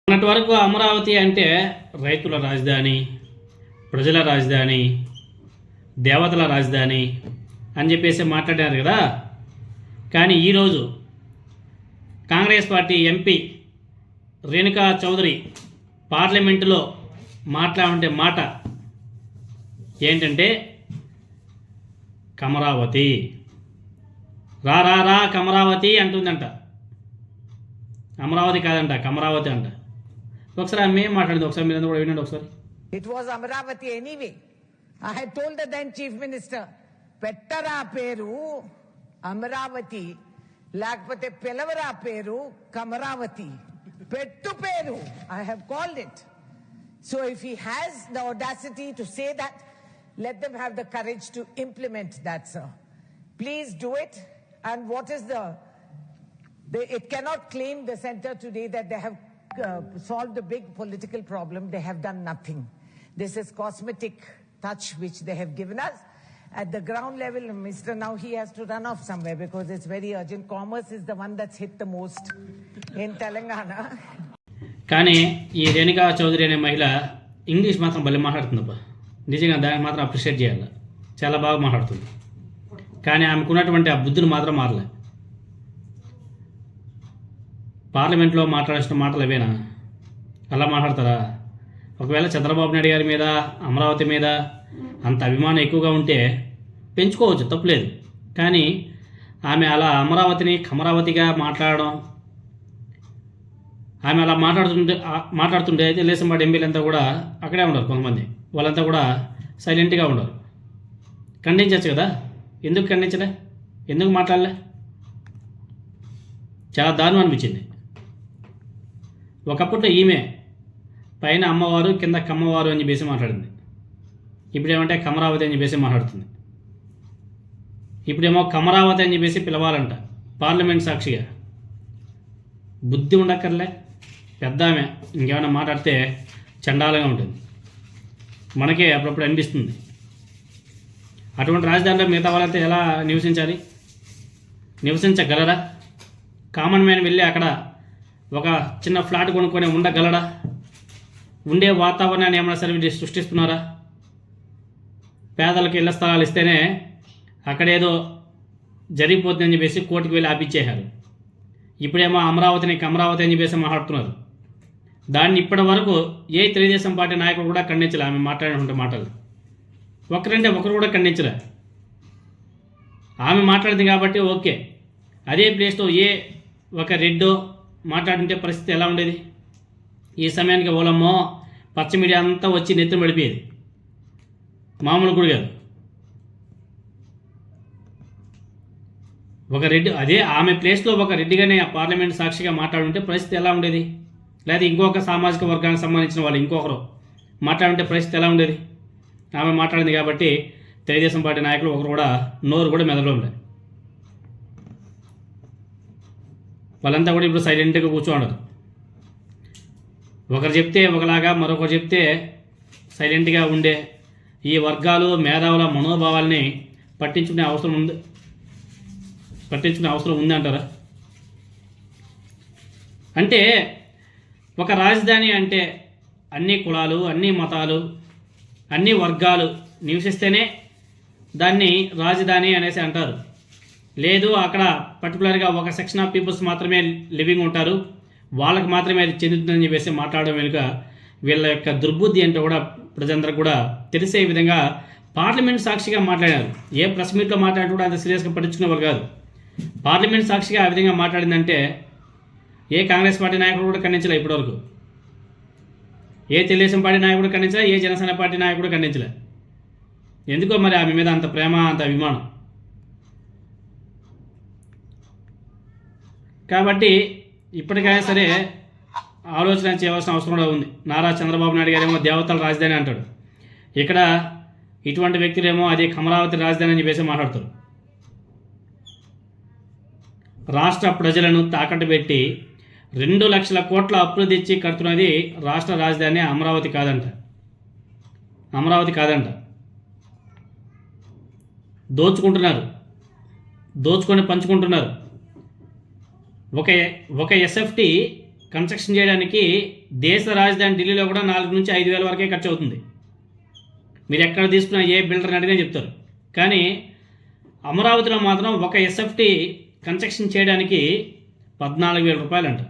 మొన్నటి వరకు అమరావతి అంటే రైతుల రాజధాని, ప్రజల రాజధాని, దేవతల రాజధాని అని చెప్పేసి మాట్లాడారు కదా. కానీ ఈరోజు కాంగ్రెస్ పార్టీ ఎంపీ రేణుకా చౌదరి పార్లమెంటులో మాట్లాడే మాట ఏంటంటే కమరావతి, రా రా రా కమరావతి అంటుందంట. అమరావతి కాదంట, కమరావతి అంట. ఒకసారి ఆమె ఏం మాట్లాడింది ఒకసారి మీరు కూడా వినండి ఒకసారి. It was Amaravati anyway. I had told the then Chief Minister, Pettara Peru, Amaravati, Lakpate Pelavara Peru, Kamaravati. Pettu Peru, I have called it. So if he has the audacity to say that, let them have the courage to implement that, sir. Please do it. And what is it cannot claim the center today that they have solved the big political problem. They have done nothing. This is cosmetic touch which they have given us. At the ground level, Mr. Now he has to run off somewhere because it's very urgent. Commerce is the one that's hit the most in Telangana. కానీ ఈ రేణుకా చౌదరి అనే మహిళ English మాత్రం భలే మాట్లాడుతుందబ్బా. నిజంగా దానికి మాత్రం appreciate చేయాలి. చాలా బాగా మాట్లాడుతుంది. కానీ ఆమెకున్నటువంటి ఆ బుద్ధులు మాత్రం మారలే. పార్లమెంట్లో మాట్లాడాల్సిన మాటలు అవేనా? అలా మాట్లాడతారా? ఒకవేళ చంద్రబాబు నాయుడు గారి మీద, అమరావతి మీద అంత అభిమానం ఎక్కువగా ఉంటే పెంచుకోవచ్చు, తప్పులేదు. కానీ ఆమె అలా అమరావతిని కమరావతిగా మాట్లాడడం, ఆమె అలా మాట్లాడుతుంటే తెలుగుదేశం పార్టీ ఎంపీలంతా కూడా అక్కడే ఉండరు. కొంతమంది వాళ్ళంతా కూడా సైలెంట్గా ఉండరు. ఖండించవచ్చు కదా, ఎందుకు ఖండించలే? ఎందుకు మాట్లాడలే? చాలా దారుణం అనిపించింది. ఒకప్పట్లో ఈమె పైన అమ్మవారు కింద కమ్మవారు అని చెప్పేసి మాట్లాడింది. ఇప్పుడేమంటే కమరావతి అని చెప్పేసి మాట్లాడుతుంది. ఇప్పుడేమో కమరావతి అని చెప్పేసి పిలవాలంట పార్లమెంట్ సాక్షిగా. బుద్ధి ఉండక్కర్లే. పెద్ద ఆమె ఇంకేమైనా మాట్లాడితే చండాలంగా ఉంటుంది. మనకే అప్పుడప్పుడు అనిపిస్తుంది. అటువంటి రాజధానిలో మిగతా వాళ్ళంతా ఎలా నివసించాలి? నివసించగలరా? కామన్ మ్యాన్ వెళ్ళి అక్కడ ఒక చిన్న ఫ్లాట్ కొనుక్కొని ఉండగలడా? ఉండే వాతావరణాన్ని ఏమైనా సరే సృష్టిస్తున్నారా? పేదలకు ఇళ్ల స్థలాలు ఇస్తేనే అక్కడేదో జరిగిపోతుందని చెప్పేసి కోర్టుకు వెళ్ళి ఆపిచ్చేశారు. ఇప్పుడేమో అమరావతిని కమరావతి అని చెప్పేసి మాట్లాడుతున్నారు. దాన్ని ఇప్పటి వరకు ఏ తెలుగుదేశం పార్టీ నాయకుడు కూడా ఖండించలే. ఆమె మాట్లాడినటువంటి మాటలు ఒకరంటే ఒకరు కూడా ఖండించలే. ఆమె మాట్లాడింది కాబట్టి ఓకే. అదే ప్లేస్లో ఒక రెడ్డో మాట్లాడుంటే పరిస్థితి ఎలా ఉండేది? ఈ సమయానికి ఓలమ్మో పచ్చ మీడియా అంతా వచ్చి నెత్తులు పడిపోయేది. మామూలు కూడా కాదు. ఒక రెడ్డి అదే ఆమె ప్లేస్లో ఒక రెడ్డిగానే ఆ పార్లమెంట్ సాక్షిగా మాట్లాడుంటే పరిస్థితి ఎలా ఉండేది? లేదా ఇంకొక సామాజిక వర్గానికి సంబంధించిన వాళ్ళు ఇంకొకరు మాట్లాడుంటే పరిస్థితి ఎలా ఉండేది? ఆమె మాట్లాడింది కాబట్టి తెలుగుదేశం పార్టీ నాయకులు ఒకరు కూడా నోరు కూడా మెదడులో ఉండేది. వాళ్ళంతా కూడా ఇప్పుడు సైలెంట్గా కూర్చోండరు. ఒకరు చెప్తే ఒకలాగా, మరొకరు చెప్తే సైలెంట్గా ఉండే ఈ వర్గాలు మేధావుల మనోభావాల్ని పట్టించుకునే అవసరం ఉంది అంటారా? అంటే ఒక రాజధాని అంటే అన్ని కులాలు, అన్ని మతాలు, అన్ని వర్గాలు నివసిస్తేనే దాన్ని రాజధాని అనేసి అంటారు. లేదు అక్కడ పర్టికులర్గా ఒక సెక్షన్ ఆఫ్ పీపుల్స్ మాత్రమే లివింగ్ ఉంటారు, వాళ్ళకి మాత్రమే అది చెందుతుందని చెప్పేసి మాట్లాడడం వెనుక వీళ్ళ యొక్క దుర్బుద్ధి అంటే కూడా ప్రజలందరికీ కూడా తెలిసే విధంగా పార్లమెంట్ సాక్షిగా మాట్లాడారు. ఏ ప్రెస్ మీట్లో మాట్లాడితే కూడా అంత సీరియస్గా పట్టించుకునేవారు కాదు. పార్లమెంట్ సాక్షిగా ఆ విధంగా మాట్లాడిందంటే ఏ కాంగ్రెస్ పార్టీ నాయకుడు కూడా ఖండించలే ఇప్పటివరకు. ఏ తెలుగుదేశం పార్టీ నాయకుడు ఖండించలే, ఏ జనసేన పార్టీ నాయకుడు ఖండించలే. ఎందుకో మరి ఆమె మీద అంత ప్రేమ, అంత అభిమానం. కాబట్టి ఇప్పటికైనా సరే ఆలోచన చేయవలసిన అవసరం కూడా ఉంది. నారా చంద్రబాబు నాయుడు గారేమో దేవతల రాజధాని అంటాడు. ఇక్కడ ఇటువంటి వ్యక్తులేమో అది కమరావతి రాజధాని అని చెప్పేసి మాట్లాడతారు. రాష్ట్ర ప్రజలను తాకట్టు పెట్టి 2 లక్షల కోట్ల అప్పులు తెచ్చి కడుతున్నది రాష్ట్ర రాజధాని అమరావతి కాదంట. దోచుకొని పంచుకుంటున్నారు. ఒక ఎస్ఎఫ్టీ కన్స్ట్రక్షన్ చేయడానికి దేశ రాజధాని ఢిల్లీలో కూడా 4 నుంచి 5 వేల వరకే ఖర్చు అవుతుంది. మీరు ఎక్కడ తీసుకున్న ఏ బిల్డర్ని అడిగినా చెప్తారు. కానీ అమరావతిలో మాత్రం ఒక ఎస్ఎఫ్టీ కన్స్ట్రక్షన్ చేయడానికి 14,000 రూపాయలు అంట.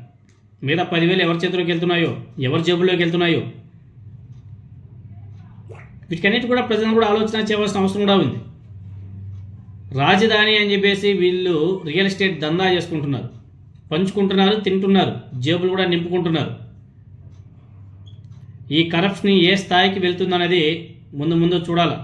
మీద 10,000 ఎవరి చేతిలోకి వెళ్తున్నాయో, ఎవరి జేబుల్లోకి వెళ్తున్నాయో, వీటికన్నిటి కూడా ప్రజలను కూడా ఆలోచన చేయవలసిన అవసరం కూడా ఉంది. రాజధాని అని చెప్పేసి వీళ్ళు రియల్ ఎస్టేట్ దందా చేసుకుంటున్నారు, పంచుకుంటున్నారు, తింటున్నారు, జేబులు కూడా నింపుకుంటున్నారు. ఈ కరప్షన్ ఏ స్థాయికి వెళ్తుందనేది ముందు చూడాలి.